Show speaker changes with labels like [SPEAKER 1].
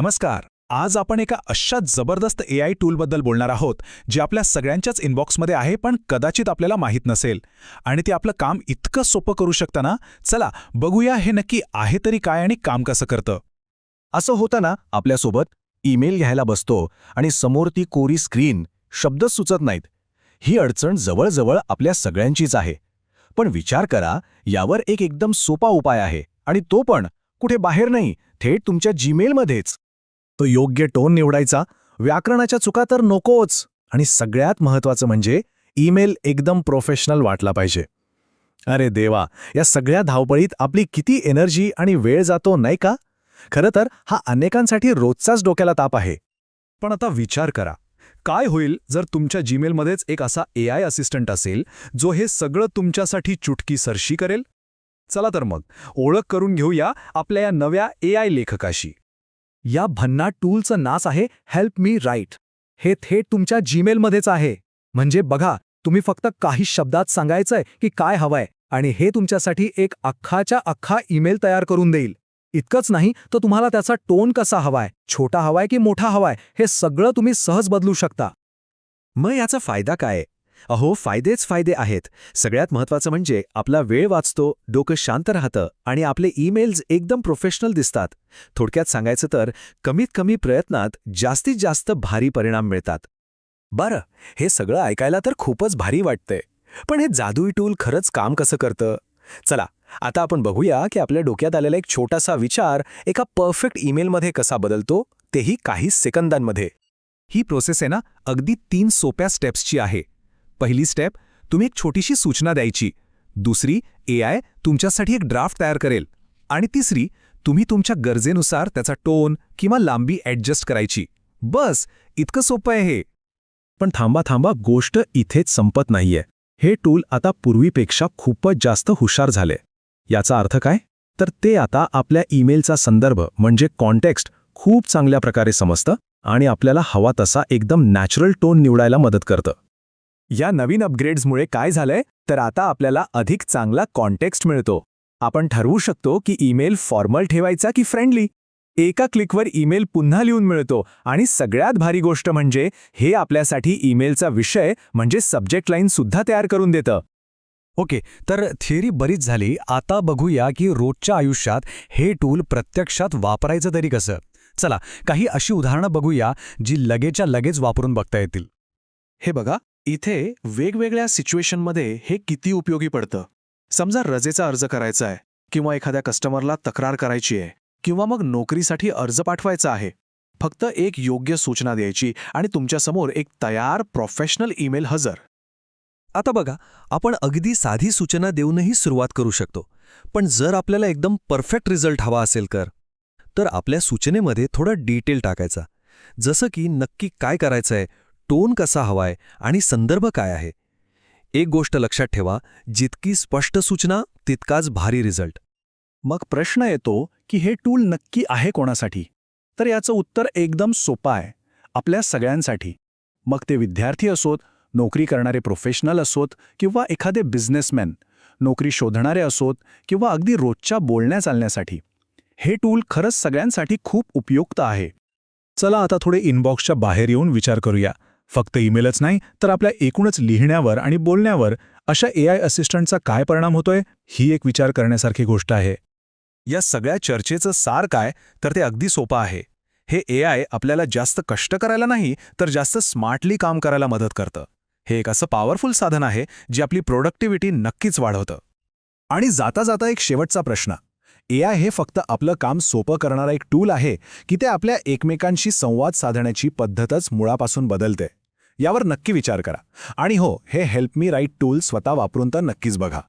[SPEAKER 1] नमस्कार. आज आपण एका अशा जबरदस्त AI टूलबद्दल बोलणार आहोत जे आपल्या सगळ्यांच्याच इनबॉक्समध्ये आहे पण कदाचित आपल्याला माहीत नसेल आणि ते आपलं काम इतकं सोपं करू शकतं ना. चला बघूया हे नक्की आहे तरी काय आणि काम कसं करतं.
[SPEAKER 2] असं होतं ना, आपल्यासोबत ईमेल घ्यायला बसतो आणि समोर ती कोरी स्क्रीन, शब्दच सुचत नाहीत. ही अडचण जवळजवळ आपल्या सगळ्यांचीच आहे. पण विचार करा, यावर एक एकदम सोपा उपाय आहे आणि तो पण कुठे बाहेर नाही, थेट तुमच्या जीमेलमध्येच. तो योग्य टोन निवडायचा, व्याकरणाच्या चुका तर नकोच, आणि सगळ्यात महत्त्वाचं म्हणजे ईमेल एकदम प्रोफेशनल वाटला पाहिजे. अरे देवा, या सगळ्या धावपळीत आपली किती एनर्जी आणि वेळ जातो नाही का? खरं तर हा अनेकांसाठी रोजचाच डोक्याला ताप आहे.
[SPEAKER 1] पण आता विचार करा, काय होईल जर तुमच्या जीमेलमध्येच एक असा AI असिस्टंट असेल जो हे सगळं तुमच्यासाठी चुटकीसरशी करेल. चला तर मग ओळख करून घेऊया आपल्या या नव्या AI लेखकाशी.
[SPEAKER 2] या भन्नाट टूलचं नाव आहे हेल्प मी राईट. हे थेट तुमच्या जीमेलमध्येच आहे. म्हणजे बघा, तुम्ही फक्त काही शब्दात सांगायचंय की काय हवंय आणि हे तुमच्यासाठी एक अख्खाच्या अख्खा ईमेल तयार करून देईल. इतकंच नाही तर तुम्हाला त्याचा टोन कसा हवाय, छोटा हवाय की मोठा हवाय, हे सगळं तुम्ही सहज बदलू शकता.
[SPEAKER 3] मग याचा फायदा काय? अहो, फायदेच फायदे आहेत. सगळ्यात महत्त्वाचं म्हणजे आपला वेळ वाचतो, डोकं शांत राहतं आणि आपले ईमेल्स एकदम प्रोफेशनल दिसतात. थोडक्यात सांगायचं तर कमीत कमी प्रयत्नात जास्तीत जास्त भारी परिणाम मिळतात. बरं, हे सगळं ऐकायला तर खूपच भारी वाटतंय. पण हे जादुई टूल खरंच काम कसं करतं? चला, आता आपण बघूया की आपल्या डोक्यात आलेला एक छोटासा विचार एका परफेक्ट ईमेलमध्ये कसा बदलतो, तेही काही सेकंदांमध्ये.
[SPEAKER 1] ही प्रोसेस आहे ना, अगदी 3 सोप्या स्टेप्सची आहे. पहिली स्टेप, तुम्ही एक छोटीशी सूचना द्यायची. दुसरी, AI तुमच्यासाठी एक ड्राफ्ट तयार करेल. आणि तिसरी, तुम्ही तुमच्या गरजेनुसार त्याचा टोन किंवा लांबी ॲडजस्ट करायची. बस, इतकं सोपं आहे हे.
[SPEAKER 2] पण थांबा, गोष्ट इथेच संपत नाहीये. हे टूल आता पूर्वीपेक्षा खूपच जास्त हुशार झाले. याचा अर्थ काय? तर ते आता आपल्या ईमेलचा संदर्भ म्हणजे कॉन्टेक्स्ट खूप चांगल्या प्रकारे समजतं आणि आपल्याला हवा तसा एकदम नॅचरल टोन निवडायला मदत करतं.
[SPEAKER 3] या नवीन अपग्रेड्समुळे काय झालंय तर आता आपल्याला अधिक चांगला कॉन्टेक्स्ट मिळतो. आपण ठरवू शकतो की ईमेल फॉर्मल ठेवायचा की फ्रेंडली. एका क्लिकवर ईमेल पुन्हा लिहून मिळतो आणि सगळ्यात भारी गोष्ट म्हणजे हे आपल्यासाठी ईमेलचा विषय म्हणजे सब्जेक्ट लाईन सुद्धा तयार करून देतं.
[SPEAKER 1] ओके, तर थिअरी बरीच झाली. आता बघूया की रोजच्या आयुष्यात हे टूल प्रत्यक्षात वापरायचं तरी कसं. चला, काही अशी उदाहरणं बघूया जी लगेचच्या लगेच वापरून बघता येतील.
[SPEAKER 4] हे बघा, इथे वेगवेगळ्या सिच्युएशनमध्ये हे किती उपयोगी पडतं. समजा रजेचा अर्ज करायचा आहे, किंवा एखाद्या कस्टमरला तक्रार करायची आहे, किंवा मग नोकरीसाठी अर्ज पाठवायचा आहे. फक्त एक योग्य सूचना द्यायची आणि तुमच्यासमोर एक तयार प्रोफेशनल ईमेल हजर.
[SPEAKER 3] आता बघा, आपण अगदी साधी सूचना देऊनही सुरुवात करू शकतो. पण जर आपल्याला एकदम परफेक्ट रिझल्ट हवा असेल तर आपल्या सूचनेमध्ये थोडं डिटेल टाकायचा. जसं की नक्की काय करायचंय, टोन कसा हवाय आणि संदर्भ काय आहे. एक गोष्ट लक्षात ठेवा, जितकी स्पष्ट सूचना तितकाच भारी रिझल्ट.
[SPEAKER 2] मग प्रश्न येतो की हे टूल नक्की आहे कोणासाठी? तर याचं उत्तर एकदम सोपं आहे, आपल्या सगळ्यांसाठी. मग ते विद्यार्थी असोत, नोकरी करणारे प्रोफेशनल असोत किंवा एखादे बिझनेसमॅन, नोकरी शोधणारे असोत किंवा अगदी रोजच्या बोलण्या चालण्यासाठी. हे टूल खरंच सगळ्यांसाठी खूप उपयुक्त आहे.
[SPEAKER 1] चला आता थोडे इनबॉक्सच्या बाहेर येऊन विचार करूया. फक्त ईमेलच नाही तर आपल्या एकूणच लिहिण्यावर आणि बोलण्यावर अशा AI असिस्टंटचा काय परिणाम होतोय, ही एक विचार करण्यासारखी गोष्ट आहे.
[SPEAKER 3] या सगळ्या चर्चेचं सार काय तर ते अगदी सोपं आहे. हे AI आपल्याला जास्त कष्ट करायला नाही तर जास्त स्मार्टली काम करायला मदत करतं. हे एक असं पॉवरफुल साधन आहे जे आपली प्रोडक्टिव्हिटी नक्कीच वाढवतं.
[SPEAKER 1] आणि जाता जाता एक शेवटचा प्रश्न, AI हे फक्त आपलं काम सोपं करणारा एक टूल आहे की ते आपल्या एकमेकांशी संवाद साधण्याची पद्धतच मुळापासून बदलते? यावर नक्की विचार करा. आणि हो, हे हेल्प मी राईट टूल स्वतः वापरून तर नक्कीच बघा.